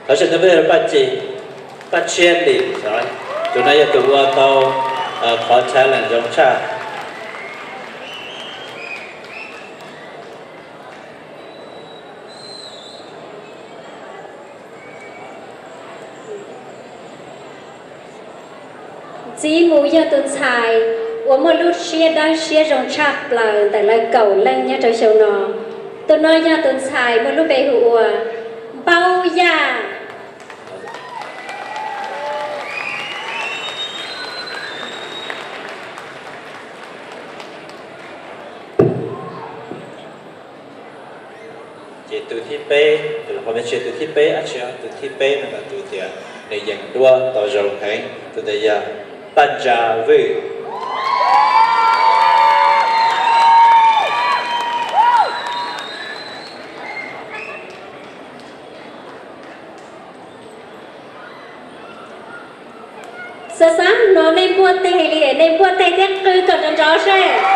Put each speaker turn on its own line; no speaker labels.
而且那边8,000里，rồi chúng ta tụ tàu khó trái là giống cha
chỉ mù giờ tuần xài, của một lúc xia đang xia rong chạp là tại là cầu lên nhá trời sầu nọ, tôi nói giờ tuần xài một lúc bé hụa bao ya.
chỉ từ thi bê, từ là hôm chỉ từ thi bê, à chứ từ thi bê là từ tiền để dành đua tàu dầu hay từ đây giờ ban trà về
Sơ sáng nó nên mua tê hay liền nên mua tê tiếc cư cầm cho chó xe.